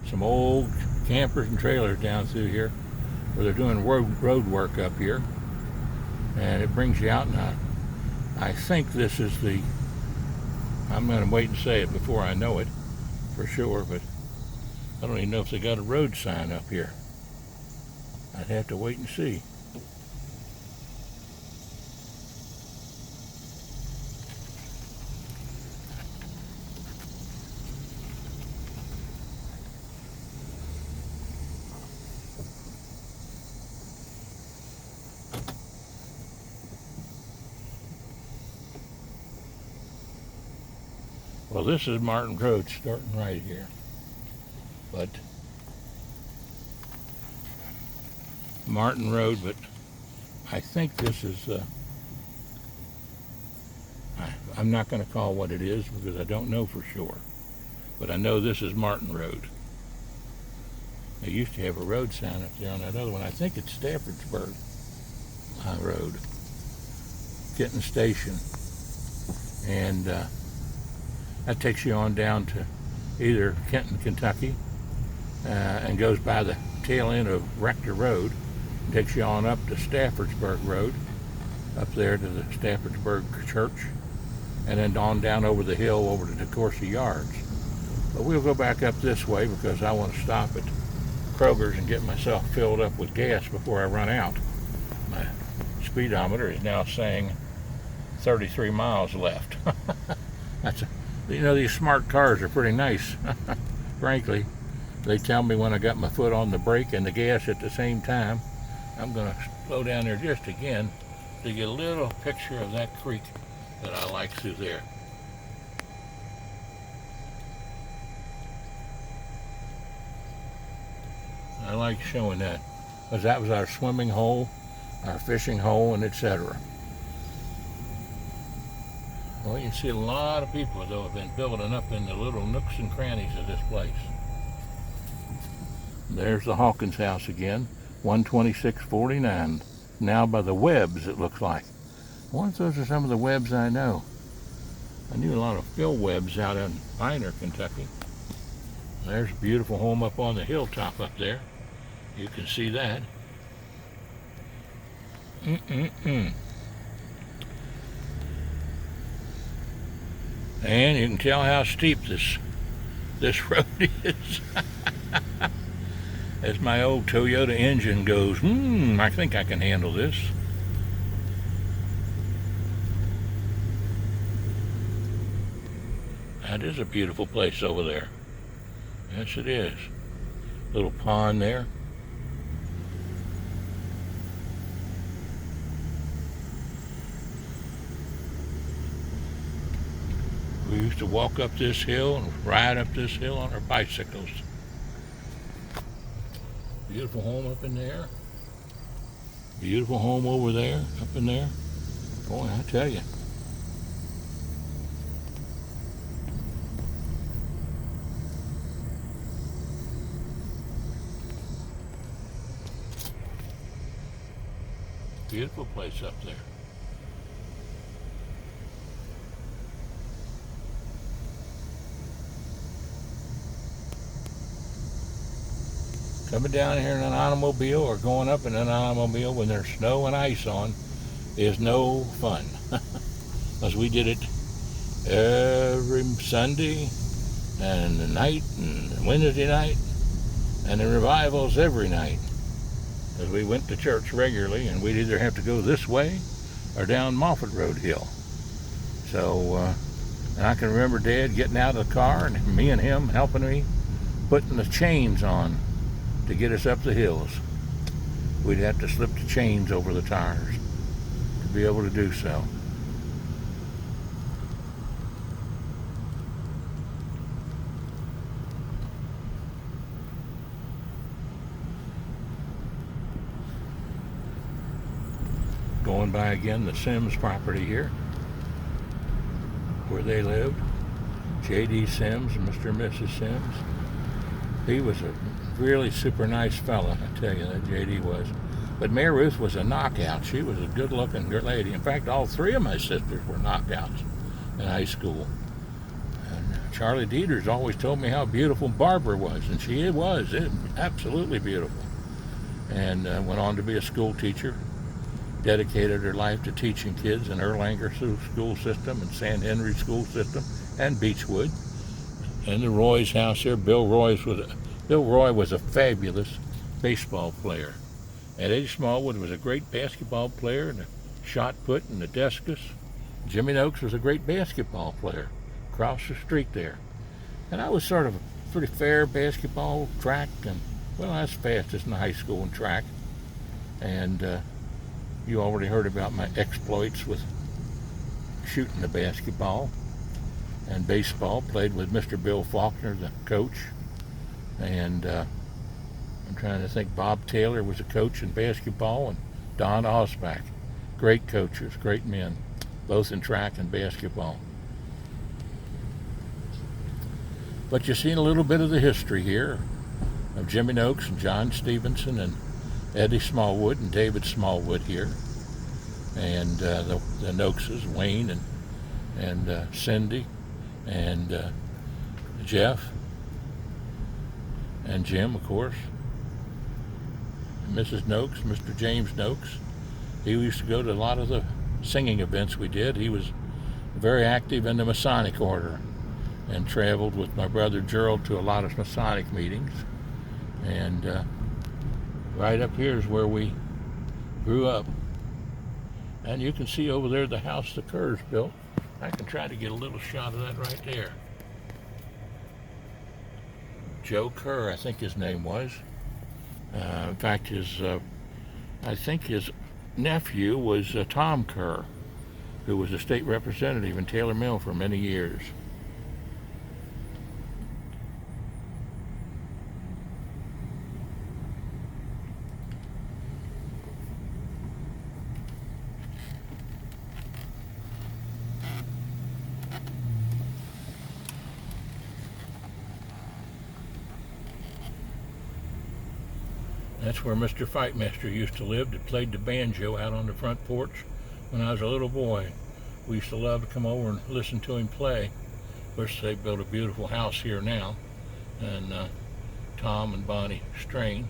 some old campers and trailers down through here where they're doing road work up here. And it brings you out, and I think this is the, I'm going to wait and say it before I know it for sure, but I don't even know if they got a road sign up here. I'd have to wait and see. Well, this is Martin Road starting right here, but Martin Road, but I think this is, I'm not going to call what it is because I don't know for sure, but I know this is Martin Road. They used to have a road sign up there on that other one. I think it's Staffordsburg Road, Kenton Station, and that takes you on down to either Kenton, Kentucky, and goes by the tail end of Rector Road, takes you on up to Staffordsburg Road, up there to the Staffordsburg Church, and then on down over the hill over to DeCourcy Yards. But we'll go back up this way because I want to stop at Kroger's and get myself filled up with gas before I run out. My speedometer is now saying 33 miles left. That's a, you know, these smart cars are pretty nice. Frankly, they tell me when I got my foot on the brake and the gas at the same time. I'm going to slow down there just again to get a little picture of that creek that I like through there. I like showing that because that was our swimming hole, our fishing hole, and etc. Well, you can see a lot of people, though, have been building up in the little nooks and crannies of this place. There's the Hawkins house again, 12649. Now by the Webbs, it looks like. I wonder if those are some of the Webbs I know. I knew a lot of Phil Webbs out in Piner, Kentucky. There's a beautiful home up on the hilltop up there. You can see that. And you can tell how steep this road is. As my old Toyota engine goes, I think I can handle this. That is a beautiful place over there. Yes, it is. Little pond there. We used to walk up this hill and ride up this hill on our bicycles. Beautiful home up in there. Beautiful home over there, up in there. Boy, I tell you. Beautiful place up there. Coming down here in an automobile or going up in an automobile when there's snow and ice on is no fun. Because we did it every Sunday and the night and Wednesday night and the revivals every night. Because we went to church regularly and we'd either have to go this way or down Moffett Road Hill. So and I can remember Dad getting out of the car and me and him helping me putting the chains on to get us up the hills. We'd have to slip the chains over the tires to be able to do so. Going by again the Sims property here, where they lived. J.D. Sims and Mr. and Mrs. Sims. He was a really super nice fella, I tell you, that J.D. was. But Mary Ruth was a knockout. She was a good-looking lady. In fact, all three of my sisters were knockouts in high school. And Charlie Dieter's always told me how beautiful Barbara was, and she was absolutely beautiful. And went on to be a school teacher, dedicated her life to teaching kids in Erlanger school system and San Henry school system and Beechwood. And the Roy's house here, Bill Roy was a fabulous baseball player. And Eddie Smallwood was a great basketball player and a shot put and a discus. Jimmy Noakes was a great basketball player across the street there. And I was sort of a pretty fair basketball, track, and well, I was fastest in high school in track. And you already heard about my exploits with shooting the basketball and baseball. Played with Mr. Bill Faulkner, the coach. And I'm trying to think, Bob Taylor was a coach in basketball, and Don Osbach. Great coaches, great men, both in track and basketball. But you've seen a little bit of the history here of Jimmy Noakes and John Stephenson and Eddie Smallwood and David Smallwood here. And the Noakeses, Wayne and Cindy and Jeff and Jim, of course. And Mrs. Noakes, Mr. James Noakes. He used to go to a lot of the singing events we did. He was very active in the Masonic order and traveled with my brother Gerald to a lot of Masonic meetings. And right up here is where we grew up. And you can see over there the house the Kerrs built. I can try to get a little shot of that right there. Joe Kerr, I think his name was. In fact, I think his nephew was Tom Kerr, who was a state representative in Taylor Mill for many years. That's where Mr. Fightmaster used to live, that played the banjo out on the front porch when I was a little boy. We used to love to come over and listen to him play. Of course, they built a beautiful house here now. And Tom and Bonnie Strain.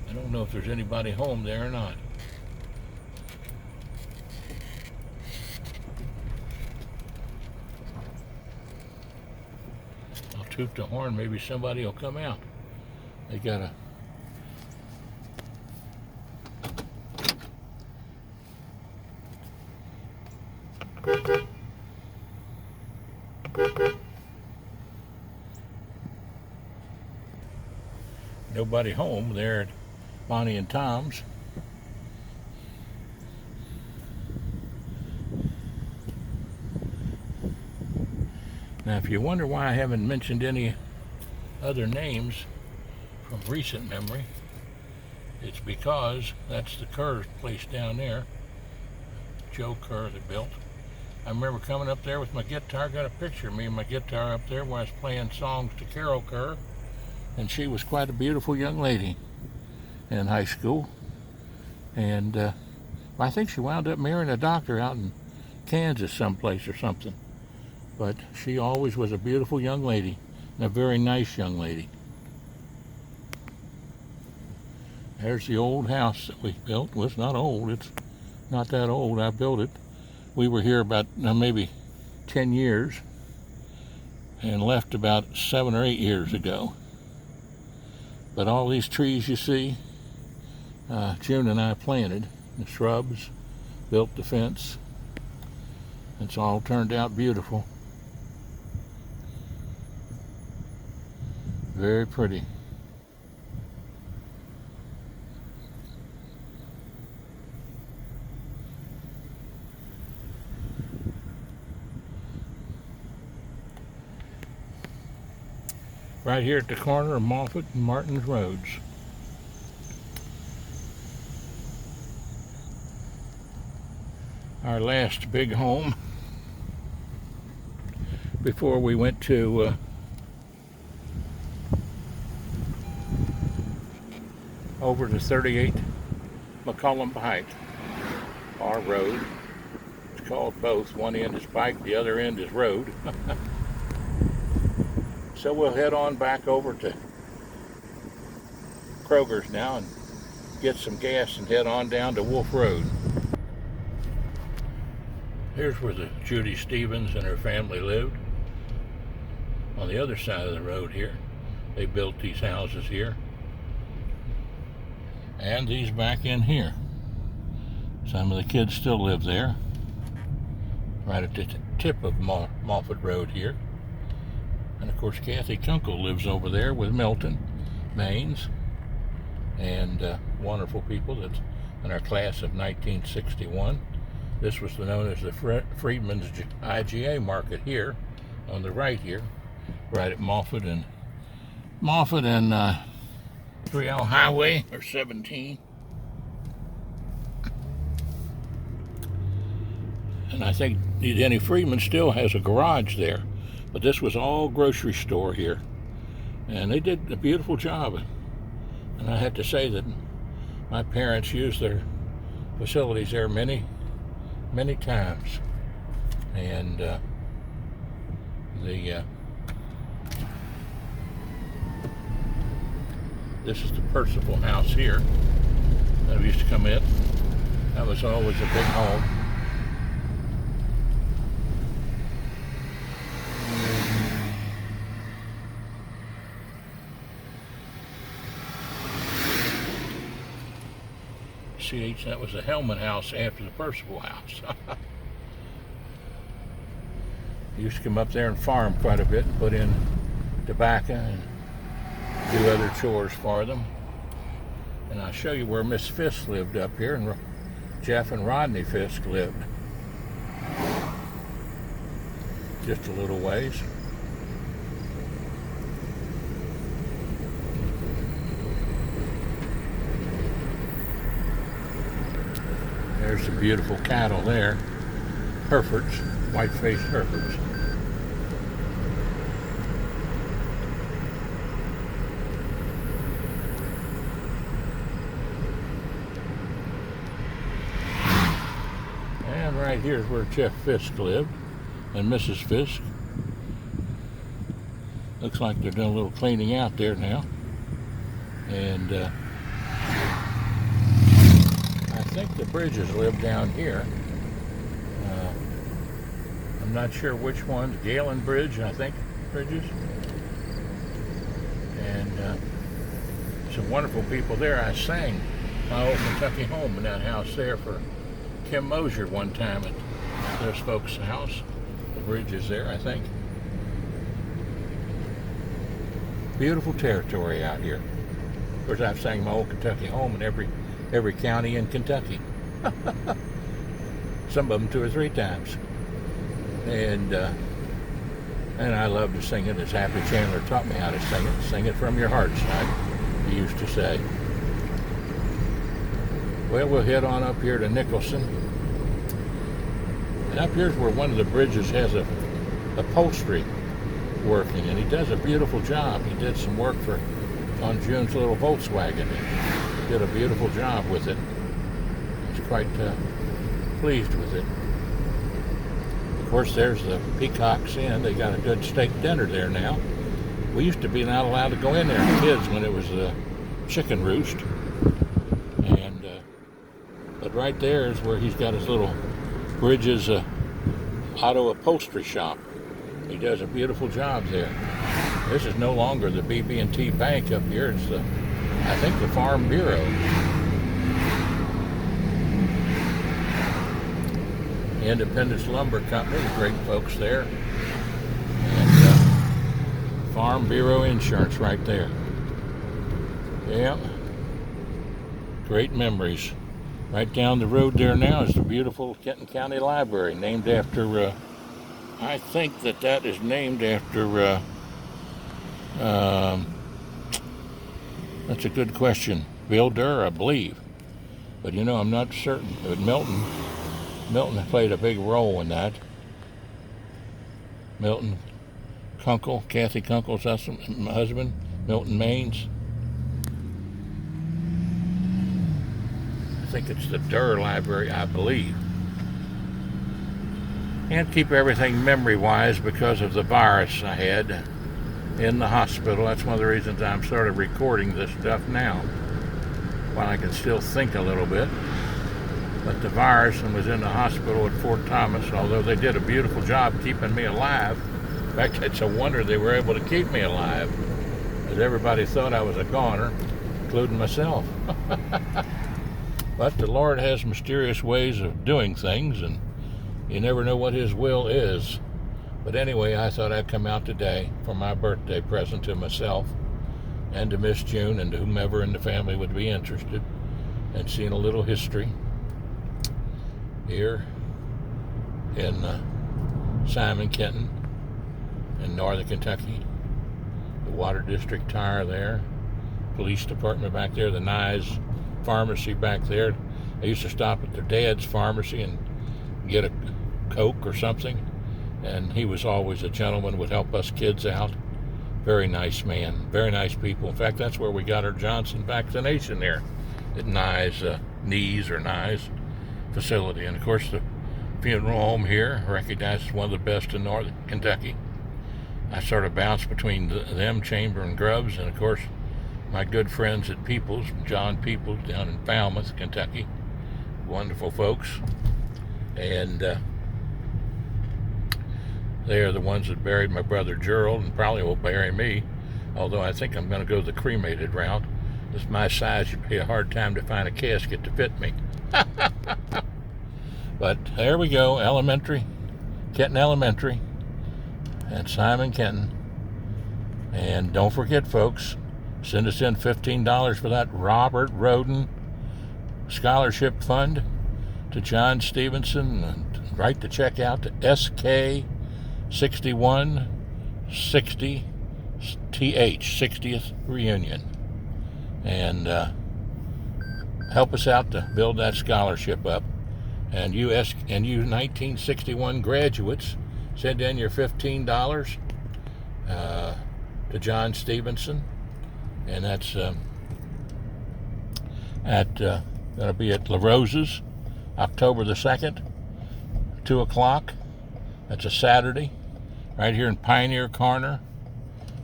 I don't know if there's anybody home there or not. I'll toot the horn, maybe somebody will come out. They got a nobody home there at Bonnie and Tom's. Now, if you wonder why I haven't mentioned any other names from recent memory, it's because that's the Kerr place down there. Joe Kerr that built. I remember coming up there with my guitar, got a picture of me and my guitar up there where I was playing songs to Carol Kerr, and she was quite a beautiful young lady in high school. And I think she wound up marrying a doctor out in Kansas someplace or something. But she always was a beautiful young lady, and a very nice young lady. There's the old house that we built. Well, it's not old. It's not that old. I built it. We were here about maybe 10 years and left about 7 or 8 years ago. But all these trees you see, June and I planted. The shrubs, built the fence. It's all turned out beautiful. Very pretty. Right here at the corner of Moffett and Martin's Roads. Our last big home before we went to over to 38 McCollum Pike, our road. It's called both. One end is pike, the other end is road. So we'll head on back over to Kroger's now and get some gas and head on down to Wolf Road. Here's where the Judy Stevens and her family lived. On the other side of the road here, they built these houses here. And these back in here. Some of the kids still live there. Right at the tip of Moffett Road here. And of course Kathy Kunkel lives over there with Milton Maines. And wonderful people that's in our class of 1961. This was known as the Freedman's IGA Market here, on the right here, right at Moffett and 3L Highway, or 17. And I think Denny Freedman still has a garage there, but this was all grocery store here. And they did a beautiful job. And I have to say that my parents used their facilities there many times. And this is the Percival house here that we used to come in. That was always a big home. That was the Hellman house after the Percival house. Used to come up there and farm quite a bit and put in tobacco and do other chores for them. And I'll show you where Miss Fisk lived up here, and Jeff and Rodney Fisk lived. Just a little ways. There's some beautiful cattle there. Herefords, white-faced Herefords. And right here's where Jeff Fisk lived, and Mrs. Fisk. Looks like they're doing a little cleaning out there now. And I think the Bridges live down here. I'm not sure which ones. Galen Bridge, I think, Bridges. And some wonderful people there. I sang my old Kentucky home in that house there for Kim Mosier one time at those folks' house. The Bridges there, I think. Beautiful territory out here. Of course, I've sang my old Kentucky home in every county in Kentucky. Some of them 2 or 3 times. And I love to sing it, as Happy Chandler taught me how to sing it. Sing it from your heart, son, he used to say. Well, we'll head on up here to Nicholson. And up here's where one of the Bridges has a upholstery working, and he does a beautiful job. He did some work on June's little Volkswagen. He did a beautiful job with it. I was quite pleased with it. Of course, there's the Peacock's Inn. They got a good steak dinner there now. We used to be not allowed to go in there as kids when it was a chicken roost. And but right there is where he's got his little Bridges auto upholstery shop. He does a beautiful job there. This is no longer the BB&T Bank up here. It's I think the Farm Bureau. Independence Lumber Company, the great folks there. And Farm Bureau Insurance right there. Yeah. Great memories. Right down the road there now is the beautiful Kenton County Library, named after, I think that is named after, that's a good question. Bill Durr, I believe. But I'm not certain. But Milton played a big role in that. Milton Kunkel, Kathy Kunkel's husband, Milton Maines. I think it's the Durr Library, I believe. Can't keep everything memory-wise because of the virus I had in the hospital. That's one of the reasons I'm sort of recording this stuff now, while I can still think a little bit. But the virus, and was in the hospital at Fort Thomas, although they did a beautiful job keeping me alive. In fact, it's a wonder they were able to keep me alive, because everybody thought I was a goner, including myself. But the Lord has mysterious ways of doing things, and you never know what His will is. But anyway, I thought I'd come out today for my birthday present to myself and to Miss June and to whomever in the family would be interested, and seeing a little history here in Simon, Kenton, in northern Kentucky. The Water District Tire there, police department back there, the Nye pharmacy back there. I used to stop at their dad's pharmacy and get a Coke or something, and he was always a gentleman, would help us kids out. Very nice man, very nice people. In fact, that's where we got our Johnson vaccination there, at Nye's facility. And of course, the funeral home here, recognized as one of the best in northern Kentucky. I sort of bounced between them, Chamber and Grubbs, and of course, my good friends at Peoples, John Peoples down in Falmouth, Kentucky. Wonderful folks. And they are the ones that buried my brother Gerald, and probably will bury me, although I think I'm going to go the cremated route. It's my size, it'd be a hard time to find a casket to fit me. But there we go, elementary, Kenton Elementary, and Simon, Kenton. And don't forget, folks, send us in $15 for that Robert Roden Scholarship Fund to John Stephenson, and write the check out to SK 6160 TH, 60th Reunion, and help us out to build that scholarship up. And you 1961 graduates, send in your $15 to John Stephenson, and that's going to be at La Rose's, October the 2nd, 2 o'clock. That's a Saturday, right here in Pioneer Corner,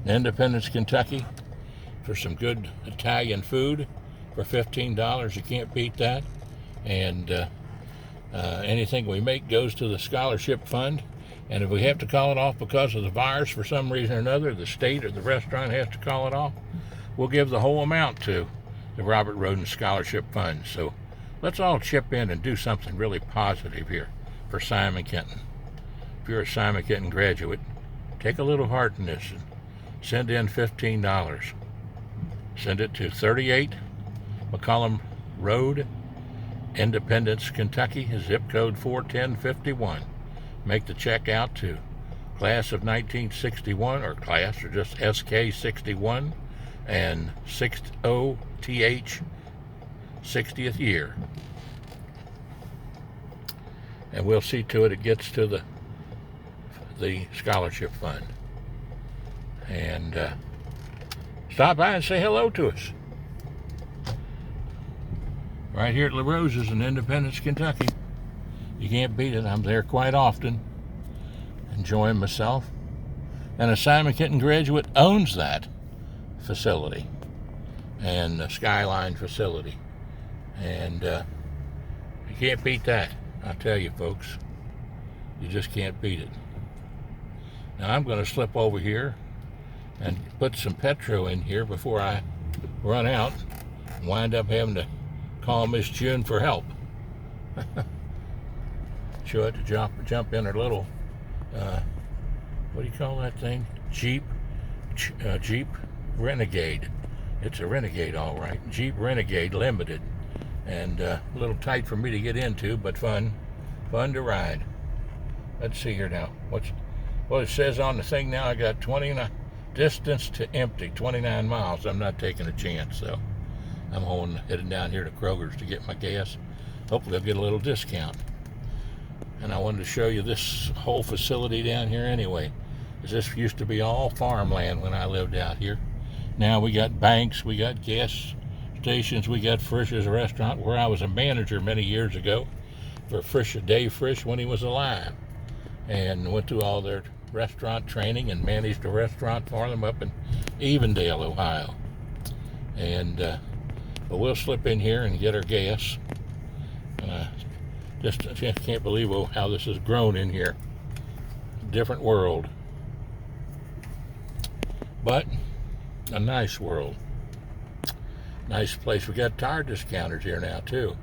Independence, Kentucky, for some good Italian food for $15. You can't beat that. And anything we make goes to the scholarship fund. And if we have to call it off because of the virus for some reason or another, the state or the restaurant has to call it off, we'll give the whole amount to the Robert Roden Scholarship Fund. So let's all chip in and do something really positive here for Simon Kenton. If you're a Simon Kenton graduate, take a little heart in this and send in $15. Send it to 38 McCollum Road, Independence, Kentucky, zip code 41051. Make the check out to class of 1961, or class, or just SK 61 and 60TH, 60th year. And we'll see to it gets to the scholarship fund. And stop by and say hello to us. Right here at La Rose's in Independence, Kentucky. You can't beat it. I'm there quite often, enjoying myself. And a Simon Kenton graduate owns that facility, and the Skyline facility. And you can't beat that. I tell you, folks, you just can't beat it. Now I'm going to slip over here and put some petro in here before I run out and wind up having to call Miss June for help. She'll have to jump in her little, what do you call that thing? Jeep Renegade. It's a Renegade, all right. Jeep Renegade Limited. And a little tight for me to get into, but fun to ride. Let's see here now. Well, it says on the thing now I got 29 distance to empty, 29 miles. I'm not taking a chance, so I'm heading down here to Kroger's to get my gas. Hopefully I'll get a little discount. And I wanted to show you this whole facility down here anyway. This used to be all farmland when I lived out here. Now we got banks, we got gas stations, we got Frisch's restaurant, where I was a manager many years ago for Dave Frisch when he was alive. and went through all their restaurant training and managed a restaurant for them up in Evendale, Ohio. And but we'll slip in here and get our gas. Just can't believe how this has grown in here. Different world, but a nice world. Nice place. We got tire discounters here now too,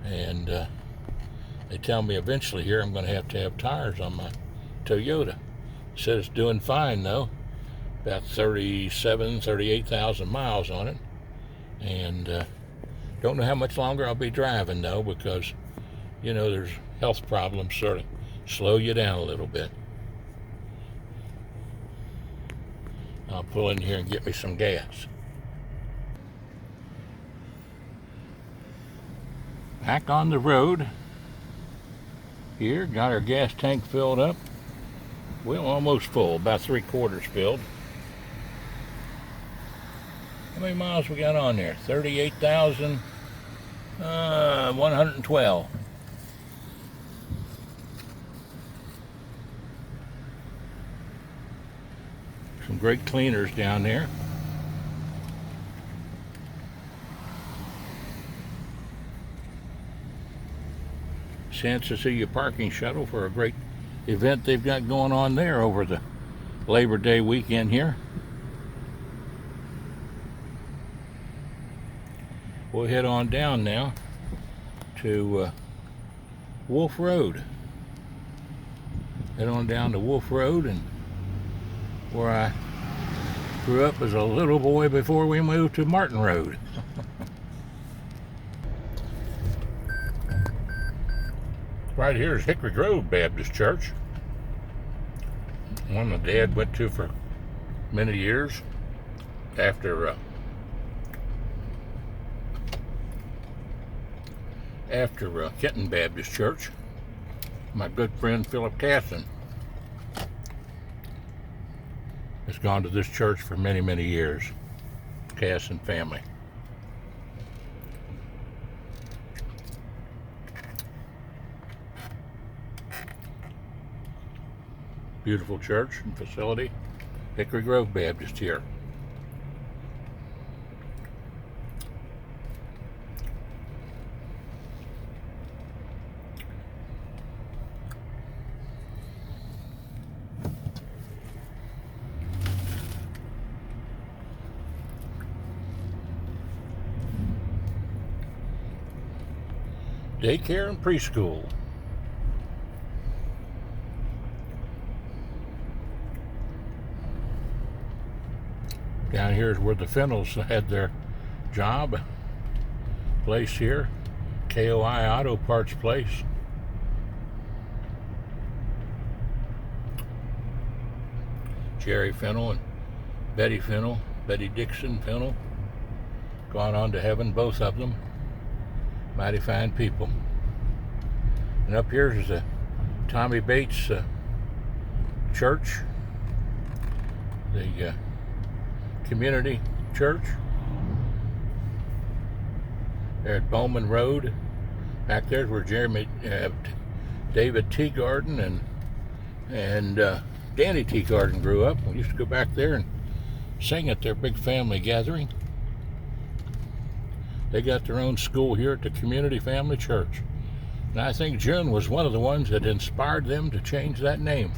and they tell me eventually here I'm going to have tires on my Toyota. Said it's doing fine though, about 38,000 miles on it, and don't know how much longer I'll be driving though, because you know there's health problems sort of slow you down a little bit. I'll pull in here and get me some gas. Back on the road here, got our gas tank filled up. Well, almost full, about 3/4 filled. How many miles we got on there? 38,112. Some great cleaners down there. Chance to see your parking shuttle for a great event they've got going on there over the Labor Day weekend here. We'll head on down now to Wolf Road. Head on down to Wolf Road, and where I grew up as a little boy before we moved to Martin Road. Right here is Hickory Grove Baptist Church, one my dad went to for many years after Kenton Baptist Church. My good friend Philip Casson has gone to this church for many, many years. Casson family. Beautiful church and facility. Hickory Grove Baptist here. Daycare and preschool. Down here is where the Fennels had their job place here. KOI Auto Parts Place. Jerry Fennel and Betty Fennel, Betty Dixon Fennel, gone on to heaven, both of them. Mighty fine people. And up here is the Tommy Bates Church, the community church. There at Bowman Road. Back there's where David Teagarden and Danny Teagarden grew up. We used to go back there and sing at their big family gathering. They got their own school here at the Community Family Church. And I think June was one of the ones that inspired them to change that name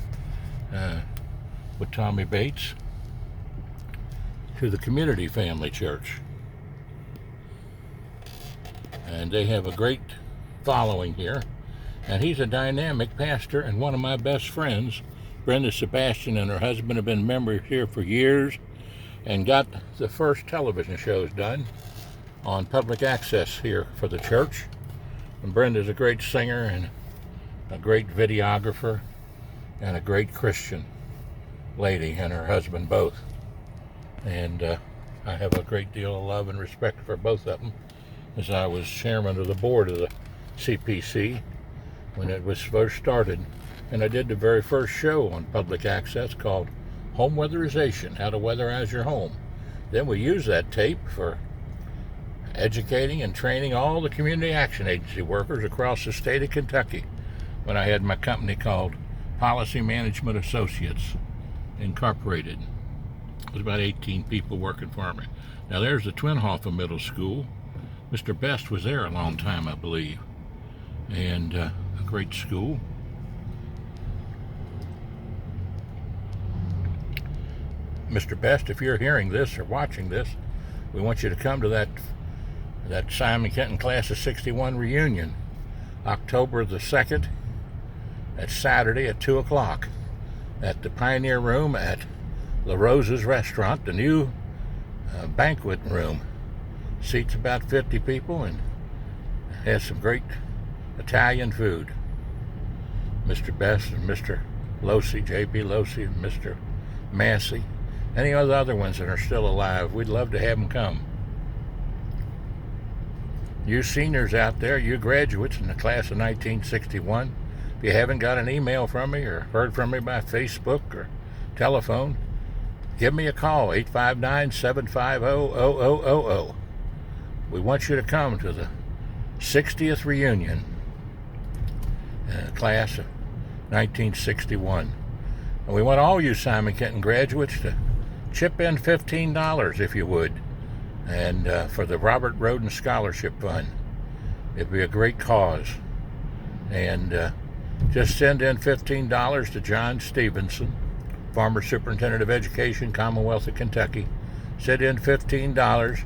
with Tommy Bates to the Community Family Church. And they have a great following here. And he's a dynamic pastor, and one of my best friends, Brenda Sebastian, and her husband have been members here for years and got the first television shows done on public access here for the church. And Brenda's a great singer and a great videographer and a great Christian lady, and her husband both. And I have a great deal of love and respect for both of them, as I was chairman of the board of the CPC when it was first started. And I did the very first show on public access called Home Weatherization, How to Weatherize Your Home. Then we used that tape for educating and training all the community action agency workers across the state of Kentucky when I had my company called Policy Management Associates Incorporated. There's about 18 people working for me. Now there's the Twinhofer Middle School. Mr. Best was there a long time, I believe. And a great school. Mr. Best, if you're hearing this or watching this, we want you to come to that Simon Kenton Class of 61 reunion, October the 2nd. That's Saturday at 2 o'clock at the Pioneer Room at La Rosa's Restaurant, the new banquet room. Seats about 50 people and has some great Italian food. Mr. Best and Mr. Losi, J.P. Losi, and Mr. Massey, any of the other ones that are still alive, we'd love to have them come. You seniors out there, you graduates in the class of 1961, if you haven't got an email from me or heard from me by Facebook or telephone, give me a call, 859-750-0000. We want you to come to the 60th reunion, class of 1961. And we want all you Simon Kenton graduates to chip in $15 if you would, and for the Robert Roden Scholarship Fund. It'd be a great cause. And just send in $15 to John Stephenson, former Superintendent of Education, Commonwealth of Kentucky. Send in $15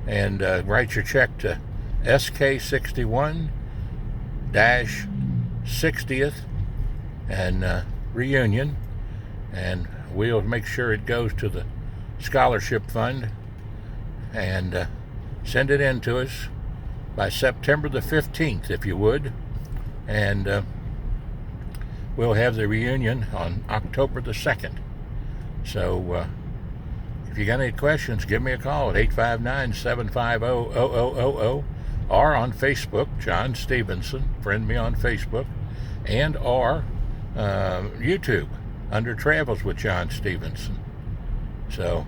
and write your check to SK61-60th and reunion, and we'll make sure it goes to the scholarship fund, and send it in to us by September the 15th if you would, and we'll have the reunion on October the 2nd. So if you got any questions, give me a call at 859-750-0000 or on Facebook, John Stephenson, friend me on Facebook, and or YouTube under Travels with John Stephenson. So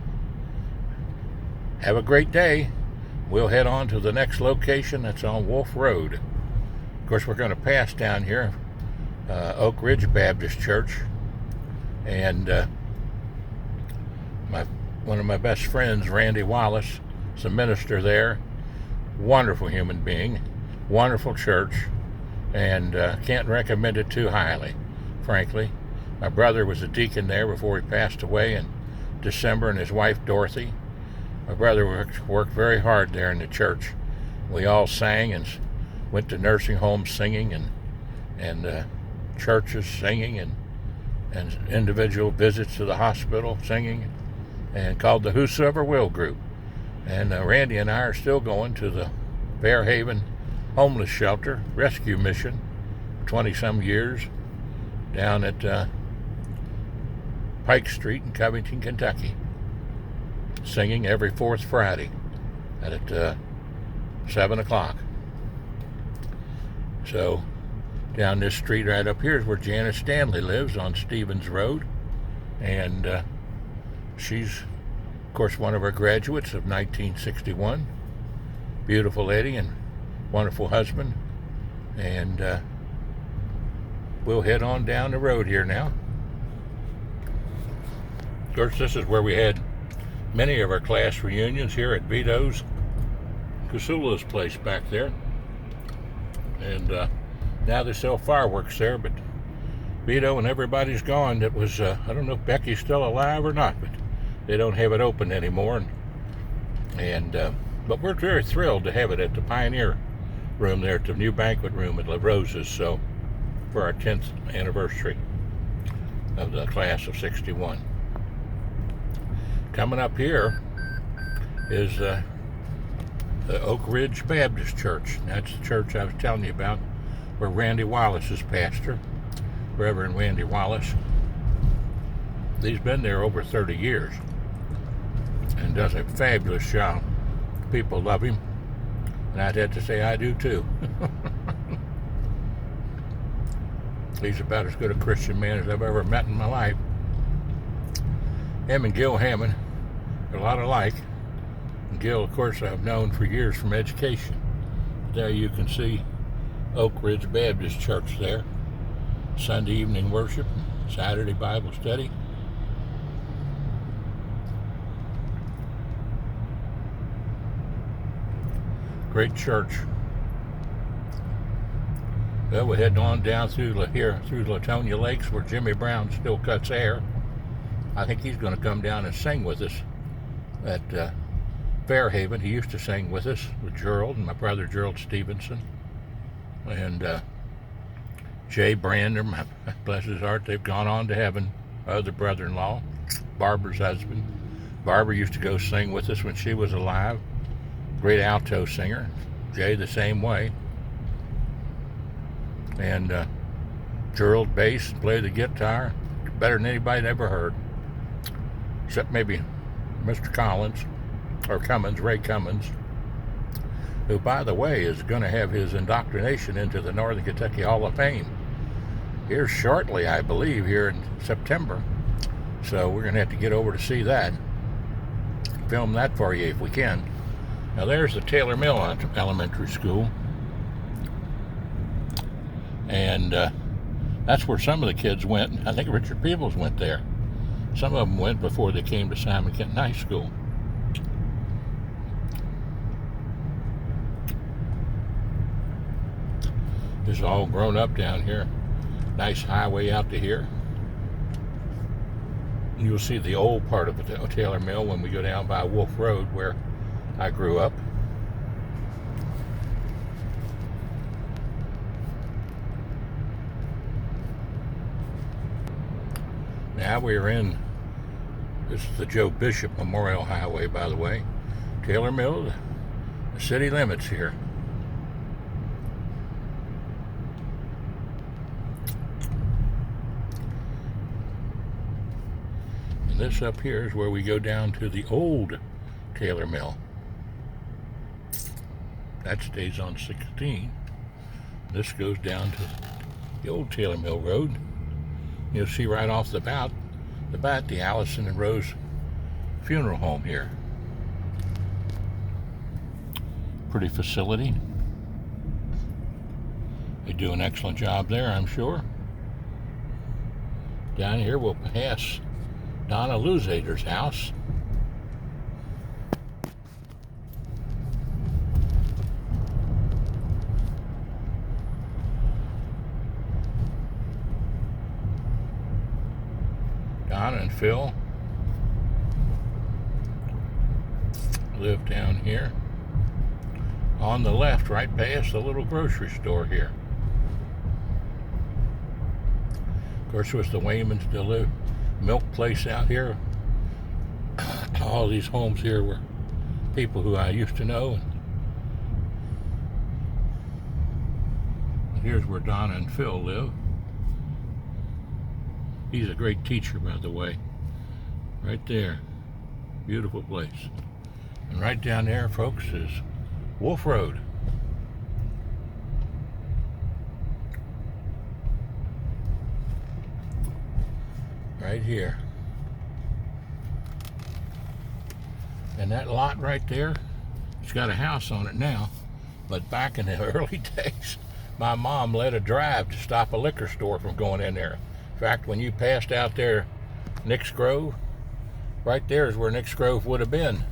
have a great day. We'll head on to the next location. That's on Wolf Road. Of course, we're going to pass down here Oak Ridge Baptist Church, and one of my best friends, Randy Wallace, is a minister there. Wonderful human being, wonderful church, and can't recommend it too highly, frankly. My brother was a deacon there before he passed away in December, and his wife Dorthy. My brother worked very hard there in the church. We all sang and went to nursing homes singing, and churches singing, and individual visits to the hospital singing, and called the Whosoever Will group. And Randy and I are still going to the Fairhaven Homeless Shelter Rescue Mission, 20-some years, down at Pike Street in Covington, Kentucky, singing every fourth Friday at 7 o'clock. So down this street right up here is where Janice Stanley lives, on Stevens Road, and she's, of course, one of our graduates of 1961. Beautiful lady and wonderful husband. And we'll head on down the road here now. Of course, this is where we had many of our class reunions, here at Vito's Casula's place back there. And now they sell fireworks there, but Vito and everybody's gone. It was, I don't know if Becky's still alive or not, but they don't have it open anymore. But we're very thrilled to have it at the Pioneer Room there, at the new banquet room at La Rosa's, so for our 10th anniversary of the class of 61. Coming up here is the Oak Ridge Baptist Church. That's the church I was telling you about, where Randy Wallace is pastor, Reverend Randy Wallace. He's been there over 30 years and does a fabulous job. People love him, and I'd have to say I do too. He's about as good a Christian man as I've ever met in my life. Him and Gil Hammond are a lot alike. And Gil, of course, I've known for years from education. There you can see Oak Ridge Baptist Church there. Sunday evening worship, Saturday Bible study. Great church. Well, we're heading on down through Latonia Lakes where Jimmy Brown still cuts hair. I think he's going to come down and sing with us at Fairhaven. He used to sing with us with Gerald and my brother Gerald Stephenson. And Jay Brander, bless his heart, they've gone on to heaven. My other brother-in-law, Barbara's husband. Barbara used to go sing with us when she was alive. Great alto singer. Jay the same way. And Gerald bass, played the guitar, better than anybody ever heard. Except maybe Mr. Collins, or Cummins, Ray Cummins, who, by the way, is going to have his indoctrination into the Northern Kentucky Hall of Fame here shortly, I believe, here in September. So we're going to have to get over to see that. Film that for you if we can. Now there's the Taylor Mill Elementary School. And that's where some of the kids went. I think Richard Peebles went there. Some of them went before they came to Simon Kenton High School. This is all grown up down here. Nice highway out to here. You'll see the old part of the Taylor Mill when we go down by Wolf Road where I grew up. Now we're in, this is the Joe Bishop Memorial Highway, by the way. Taylor Mill, the city limits here. And this up here is where we go down to the old Taylor Mill. That stays on 16. This goes down to the old Taylor Mill Road. You'll see right off the bat the Allison and Rose funeral home here. Pretty facility. They do an excellent job there, I'm sure. Down here we'll pass Donna Luzader's house. Donna and Phil live down here on the left, right past the little grocery store here. Of course, was the Waymans still live milk place out here. All these homes here were people who I used to know. And here's where Donna and Phil live. He's a great teacher, by the way. Right there. Beautiful place. And right down there, folks, is Wolf Road. Right here. And that lot right there, it's got a house on it now. But back in the early days, my mom let a drive to stop a liquor store from going in there. In fact, when you passed out there, Nick's Grove, right there is where Nick's Grove would have been.